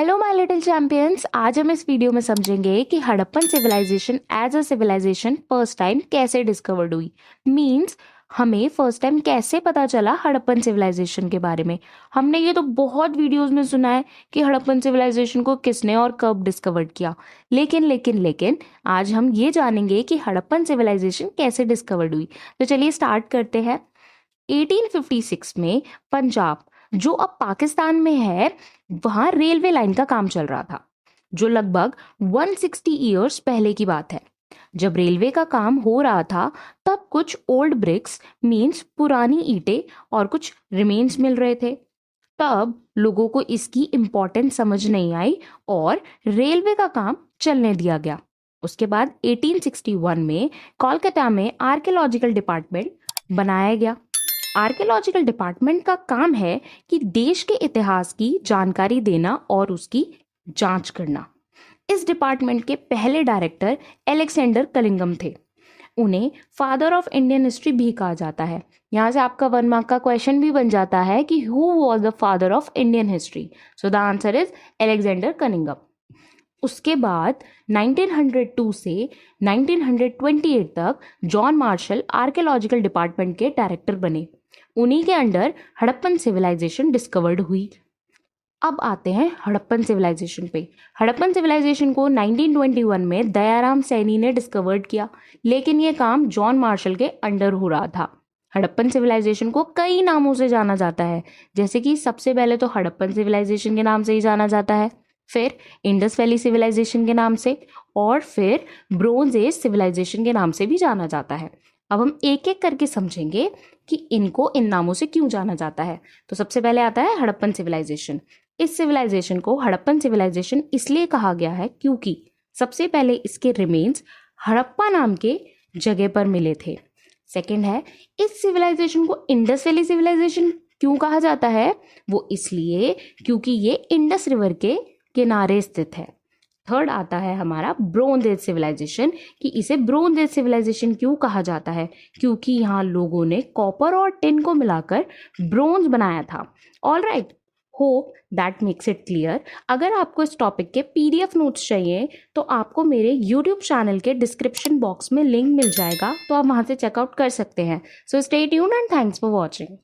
Hello my little champions. आज हम इस वीडियो में समझेंगे कि Harappan civilization as a civilization first time कैसे डिस्कवर्ड हुई। मींस हमें फर्स्ट टाइम कैसे पता चला हड़प्पन सिविलाइजेशन के बारे में। हमने ये तो बहुत वीडियोस में सुना है कि हड़प्पन सिविलाइजेशन को किसने और कब डिस्कवर्ड किया, लेकिन आज हम ये जानेंगे कि हड़प्पन सिविलाइजेशन कैसे डिस्कवर्ड हुई। तो चलिए स्टार्ट करते हैं। 1856 में पंजाब, जो अब पाकिस्तान में है, वहां रेलवे लाइन का काम चल रहा था, जो लगभग 160 ईयर्स पहले की बात है। जब रेलवे का काम हो रहा था तब कुछ ओल्ड ब्रिक्स मींस पुरानी ईंटें और कुछ रिमेन्स मिल रहे थे। तब लोगों को इसकी इम्पोर्टेंस समझ नहीं आई और रेलवे का काम चलने दिया गया। उसके बाद 1861 में कोलकाता में आर्कियोलॉजिकल डिपार्टमेंट बनाया गया। आर्कियोलॉजिकल डिपार्टमेंट का काम है कि देश के इतिहास की जानकारी देना और उसकी जांच करना। इस डिपार्टमेंट के पहले डायरेक्टर अलेक्जेंडर कलिंगम थे। उन्हें फादर ऑफ इंडियन हिस्ट्री भी कहा जाता है। यहाँ से आपका 1 मार्क का क्वेश्चन भी बन जाता है कि who was the father of Indian history. So the answer is Alexander कलिंगम। उसके बाद 1902 से 1928 तक जॉन मार्शल आर्कियोलॉजिकल डिपार्टमेंट के डायरेक्टर बने। उन्हीं के अंडर हड़प्पन सिविलाइजेशन डिस्कवर्ड हुई। अब आते हैं हड़प्पन सिविलाइजेशन पे। हड़प्पन सिविलाइजेशन को 1921 में दयाराम सैनी ने डिस्कवर्ड किया, लेकिन ये काम जॉन मार्शल के अंडर हो रहा था। हड़प्पन सिविलाइजेशन को कई नामों से जाना जाता है, जैसे कि सबसे पहले तो हड़प्पन सिविलाइजेशन के नाम से ही जाना जाता है, फिर इंडस वैली सिविलाइजेशन के नाम से, और फिर ब्रोंज एज सिविलाइजेशन के नाम से भी जाना जाता है। अब हम एक एक करके समझेंगे कि इनको इन नामों से क्यों जाना जाता है। तो सबसे पहले आता है हड़प्पन सिविलाइजेशन। इस सिविलाइजेशन को हड़प्पन सिविलाइजेशन इसलिए कहा गया है क्योंकि सबसे पहले इसके रिमेन्स हड़प्पा नाम के जगह पर मिले थे। सेकंड है, इस सिविलाइजेशन को इंडस वैली सिविलाइजेशन क्यों कहा जाता है, वो इसलिए क्योंकि ये इंडस रिवर के किनारे स्थित है। थर्ड आता है हमारा ब्रोंज एज सिविलाइजेशन, कि इसे ब्रोंज एज सिविलाइजेशन क्यों कहा जाता है, क्योंकि यहाँ लोगों ने कॉपर और टिन को मिलाकर ब्रोंज बनाया था। All right, hope that makes it clear. अगर आपको इस टॉपिक के PDF नोट्स चाहिए तो आपको मेरे YouTube चैनल के डिस्क्रिप्शन बॉक्स में लिंक मिल जाएगा, तो आप वहाँ से चेकआउट कर सकते हैं। So stay tuned and thanks for watching.